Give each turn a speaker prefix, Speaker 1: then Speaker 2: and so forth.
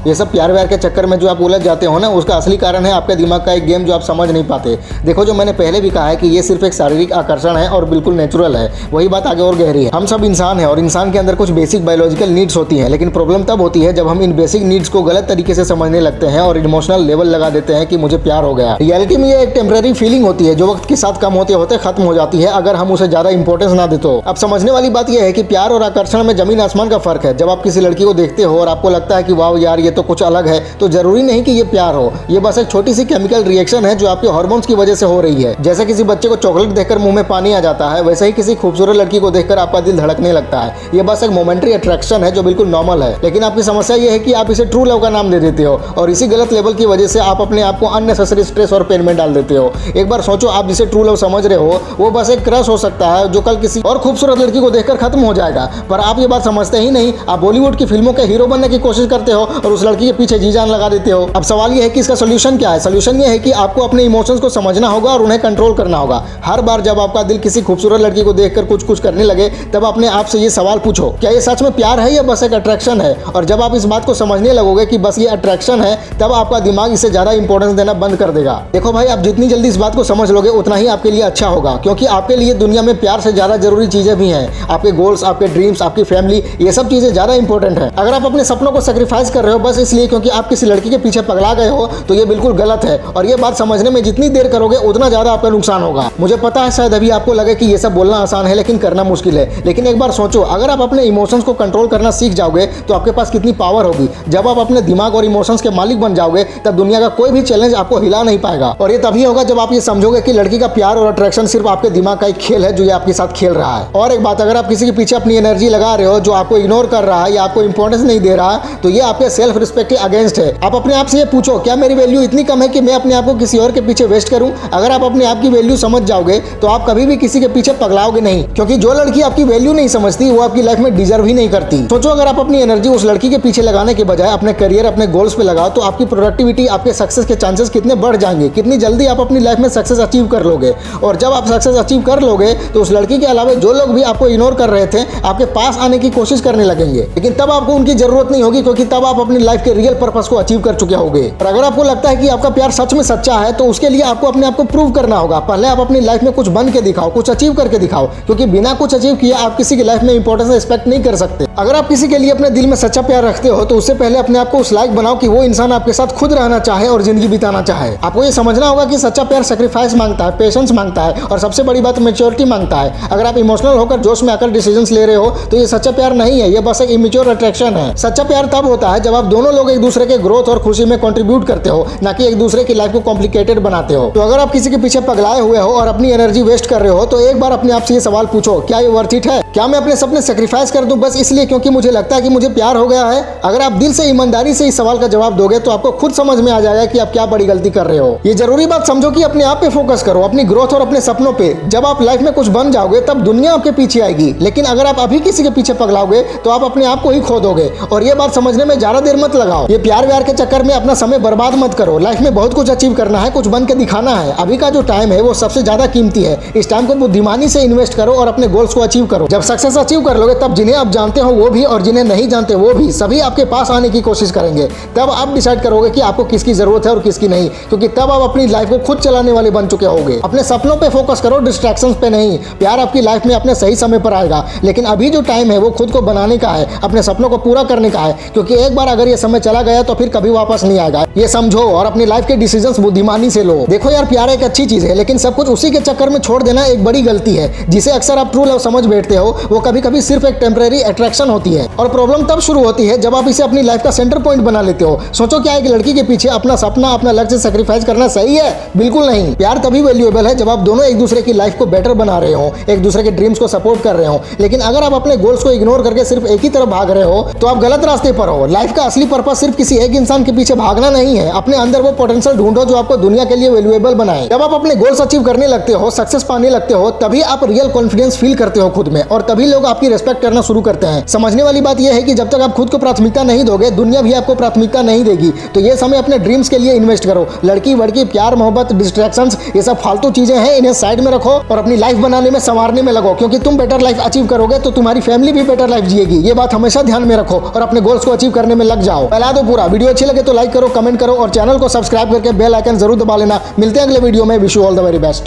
Speaker 1: ये सब प्यार व्यार के चक्कर में जो आप उलझ जाते हो ना, उसका असली कारण है आपके दिमाग का एक गेम जो आप समझ नहीं पाते। देखो, जो मैंने पहले भी कहा है कि ये सिर्फ एक शारीरिक आकर्षण है और बिल्कुल नेचुरल है, वही बात आगे और गहरी है। हम सब इंसान हैं और इंसान के अंदर कुछ बेसिक बायोलॉजिकल नीड्स होती हैं, लेकिन प्रॉब्लम तब होती है जब हम इन बेसिक नीड्स को गलत तरीके से समझने लगते हैं और इमोशनल लेवल लगा देते हैं कि मुझे प्यार हो गया। रियलिटी में ये एक टेम्पररी फीलिंग होती है जो वक्त के साथ कम होते होते खत्म हो जाती है अगर हम उसे ज्यादा इंपॉर्टेंस ना दे तो। अब समझने वाली बात यह है कि प्यार और आकर्षण में जमीन आसमान का फर्क है। जब आप किसी लड़की को देखते हो और आपको लगता है कि वाह यार ये तो कुछ अलग है, तो जरूरी नहीं कि ये प्यार हो। ये बस एक छोटी सी केमिकल रिएक्शन है जो आपके हार्मोन्स की वजह से हो रही है। जैसे किसी बच्चे को चॉकलेट देखकर मुंह में पानी आ जाता है, वैसे ही किसी खूबसूरत लड़की को देखकर आपका दिल धड़कने लगता है। ये बस एक मोमेंटरी अट्रैक्शन है जो बिल्कुल नॉर्मल है। लेकिन आपकी समस्या ये है कि आप इसे ट्रू लव का नाम दे देते हो और इसी गलत लेवल की वजह से आप अपने आप को अननेसेसरी स्ट्रेस और पेन में डाल देते हो। एक बार सोचो, आप जिसे ट्रू लव समझ रहे हो वो बस एक क्रश हो सकता है जो कल किसी और खूबसूरत लड़की को देखकर खत्म हो जाएगा, पर आप ये बात समझते ही नहीं। आप बॉलीवुड की फिल्मों के हीरो बनने की कोशिश करते हो और उस लड़की के पीछे जी जान लगा देते हो। अब सवाल ये है कि इसका सोल्यूशन क्या है। सोल्यूशन ये है कि आपको अपने इमोशंस को समझना होगा और उन्हें कंट्रोल करना होगा। हर बार जब आपका दिल किसी खूबसूरत लड़की को देखकर कुछ कुछ करने लगे, तब अपने आप से ये सवाल पूछो, क्या ये सच में प्यार है या बस एक अट्रैक्शन है। और जब आप इस बात को समझने लगोगे कि बस ये अट्रैक्शन है, तब आपका दिमाग इसे ज्यादा इंपॉर्टेंस देना बंद कर देगा। देखो भाई, आप जितनी जल्दी इस बात को समझ लोगे उतना ही आपके लिए अच्छा होगा, क्योंकि आपके लिए दुनिया में प्यार से ज्यादा जरूरी चीजें भी हैं। आपके गोल्स, आपके ड्रीम्स, आपकी फैमिली, ये सब चीजें ज्यादा इंपॉर्टेंट है। अगर आप अपने सपनों को सेक्रीफाइस कर रहे हो बस इसलिए क्योंकि आप किसी लड़की के पीछे पगला गए हो, तो ये बिल्कुल गलत है। और ये बात समझने में जितनी देर करोगे उतना ज्यादा आपका नुकसान होगा। मुझे पता है शायद अभी आपको लगे कि ये सब बोलना आसान है लेकिन करना मुश्किल है, लेकिन एक बार सोचो, अगर आप अपने इमोशंस को कंट्रोल करना सीख जाओगे तो आपके पास कितनी पावर होगी। जब आप अपने दिमाग और इमोशंस के मालिक बन जाओगे, तब दुनिया का कोई भी चैलेंज आपको हिला नहीं पाएगा। और ये तभी होगा जब आप ये समझोगे कि लड़की का प्यार और अट्रैक्शन सिर्फ आपके दिमाग का एक खेल है जो ये आपके साथ खेल रहा है। और एक बात, अगर आप किसी के पीछे अपनी एनर्जी लगा रहे हो जो आपको इग्नोर कर रहा है या आपको इंपॉर्टेंस नहीं दे रहा, तो ये आपके सेल्फ रिस्पेक्ट के अगेंस्ट है। आप अपने आप से ये पूछो, क्या मेरी वैल्यू इतनी कम है कि मैं अपने आप को किसी और के पीछे वेस्ट करूं? अगर आप अपने आप की वैल्यू समझ जाओगे तो आप कभी भी किसी के पीछे पगलाओगे नहीं, क्योंकि जो लड़की आपकी वैल्यू नहीं समझती वो आपकी लाइफ में डिजर्व ही नहीं करती। सोचो, अगर आप अपनी एनर्जी उस लड़की के पीछे लगाने के बजाय अपने करियर, अपने गोल्स पे लगाओ, तो आपकी प्रोडक्टिविटी, आपके सक्सेस के चांसेस कितने बढ़ जाएंगे। कितनी जल्दी आप अपनी लाइफ में सक्सेस अचीव कर लोगे। और जब आप सक्सेस अचीव कर लोगे तो उस लड़की के अलावा जो लोग भी आपको इग्नोर कर रहे थे आपके पास आने की कोशिश करने लगेंगे, लेकिन तब आपको उनकी जरूरत नहीं होगी, क्योंकि तब आप अपनी लाइफ के रियल पर्पस को अचीव कर चुके होंगे। और अगर आपको लगता है कि आपका प्यार सच में सच्चा है, तो उसके लिए आपको अपने आप को प्रूव करना होगा। पहले आप अपनी लाइफ में कुछ बन के दिखाओ, कुछ अचीव करके दिखाओ, क्योंकि बिना कुछ अचीव किए आप किसी की लाइफ में इंपॉर्टेंस एक्सपेक्ट नहीं कर सकते। अगर आप किसी के लिए अपने दिल में सच्चा प्यार रखते हो तो उससे पहले अपने आप को उस लायक बनाओ कि वो इंसान आपके साथ खुद रहना चाहे और जिंदगी बिताना चाहे। आपको ये समझना होगा कि सच्चा प्यार सैक्रिफाइस मांगता है, पेशेंस मांगता है और सबसे बड़ी बात मैच्योरिटी मांगता है। अगर आप इमोशनल होकर जोश में आकर डिसीजंस ले रहे हो तो ये सच्चा प्यार नहीं है, ये बस एक इमेच्योर अट्रैक्शन है। सच्चा प्यार तब होता है जब आप दोनों लोग एक दूसरे के ग्रोथ और खुशी में कंट्रीब्यूट करते हो, ना कि एक दूसरे की लाइफ को कॉम्प्लिकेटेड बनाते हो। तो अगर आप किसी के पीछे पगलाए हुए हो और अपनी एनर्जी वेस्ट कर रहे हो, तो एक बार अपने आप से ये सवाल पूछो, क्या ये वर्थ इट है? क्या मैं अपने सपने सेक्रीफाइस कर दूं बस इसलिए क्योंकि मुझे लगता है कि मुझे प्यार हो गया है? अगर आप दिल से ईमानदारी से इस सवाल का जवाब दोगे तो आपको खुद समझ में आ जाएगा कि आप क्या बड़ी गलती कर रहे हो। ये जरूरी बात समझो कि अपने आप पे फोकस करो, अपनी ग्रोथ और अपने सपनों पे। जब आप लाइफ में कुछ बन जाओगे तब दुनिया आपके पीछे आएगी, लेकिन अगर आप अभी किसी के पीछे पगलाओगे तो आप अपने आप को ही खो दोगे। और ये बात समझने में ज्यादा देर मत लगाओ। ये प्यार व्यार के चक्कर में अपना समय बर्बाद मत करो। लाइफ में बहुत कुछ अचीव करना है, कुछ बन के दिखाना है। अभी का जो टाइम है वो सबसे ज्यादा कीमती है। इस टाइम को बुद्धिमानी से इन्वेस्ट करो और अपने गोल्स को अचीव करो। जब सक्सेस अचीव कर लोगे तब जिन्हें आप जानते हो वो भी और जिन्हें नहीं जानते वो भी सभी आपके पास आने की कोशिश करेंगे। तब आप डिसाइड करोगे कि आपको किसकी जरूरत है और किसकी नहीं, क्योंकि तब आप अपनी लाइफ को खुद चलाने वाले बन चुके होंगे। अपने सपनों पे फोकस करो, डिस्ट्रैक्शंस पे नहीं। प्यार आपकी लाइफ में अपने सही समय पर आएगा, लेकिन अभी जो टाइम है वो खुद को बनाने का है, अपने सपनों को पूरा करने का है, क्योंकि एक बार अगर ये समय चला गया तो फिर कभी वापस नहीं आएगा। ये समझो और अपनी लाइफ के डिसीजंस बुद्धिमानी से लो। देखो यार, प्यार एक अच्छी चीज है, लेकिन सब कुछ उसी के चक्कर में छोड़ देना एक बड़ी गलती है। जिसे अक्सर आप ट्रू लव समझ बैठते हो वो कभी कभी सिर्फ एक टेम्परेरी अट्रैक्शन होती है। और प्रॉब्लम तब शुरू होती है जब आप इसे अपनी लाइफ का सेंटर पॉइंट बना लेते हो। सोचो, क्या एक लड़की के पीछे अपना सपना, अपना लक्ष्य सैक्रिफाइस करना सही है? बिल्कुल नहीं। प्यार तभी वैल्यूएबल है जब आप दोनों एक दूसरे की लाइफ को बेटर बना रहे हो, एक दूसरे के ड्रीम्स को सपोर्ट कर रहे हो। लेकिन अगर आप अपने गोल्स को इग्नोर करके सिर्फ एक ही तरफ भाग रहे हो तो आप गलत रास्ते पर हो। लाइफ का असली पर्पस सिर्फ किसी एक इंसान के पीछे भागना नहीं है। अपने अंदर वो पोटेंशियल ढूंढो जो आपको दुनिया के लिए वैल्यूएबल बनाए। जब आप अपने गोल्स अचीव करने लगते हो, सक्सेस पाने लगते हो, तभी आप रियल कॉन्फिडेंस फील करते हो खुद में, और तभी लोग आपकी रिस्पेक्ट करना शुरू करते हैं। समझने वाली बात यह है कि जब तक आप खुद को प्राथमिकता नहीं दोगे, दुनिया भी आपको प्राथमिकता नहीं देगी। तो ये समय अपने ड्रीम्स के लिए इन्वेस्ट करो। लड़की वड़की, प्यार मोहब्बत, डिस्ट्रैक्शंस, ये सब फालतू चीजें हैं, इन्हें साइड में रखो और अपनी लाइफ बनाने में, संवारने में लगो। क्योंकि तुम बेटर लाइफ अचीव करोगे तो तुम्हारी फैमिली भी बेटर लाइफ जिएगी। ये बात हमेशा ध्यान में रखो और अपने गोल्स को अचीव करने में लग जाओ। फैला दो पूरा। वीडियो अच्छी लगे तो लाइक करो, कमेंट करो और चैनल को सब्सक्राइब करके बेल आइकन जरूर दबा लेना। मिलते हैं अगले वीडियो में। Wish you all the very best.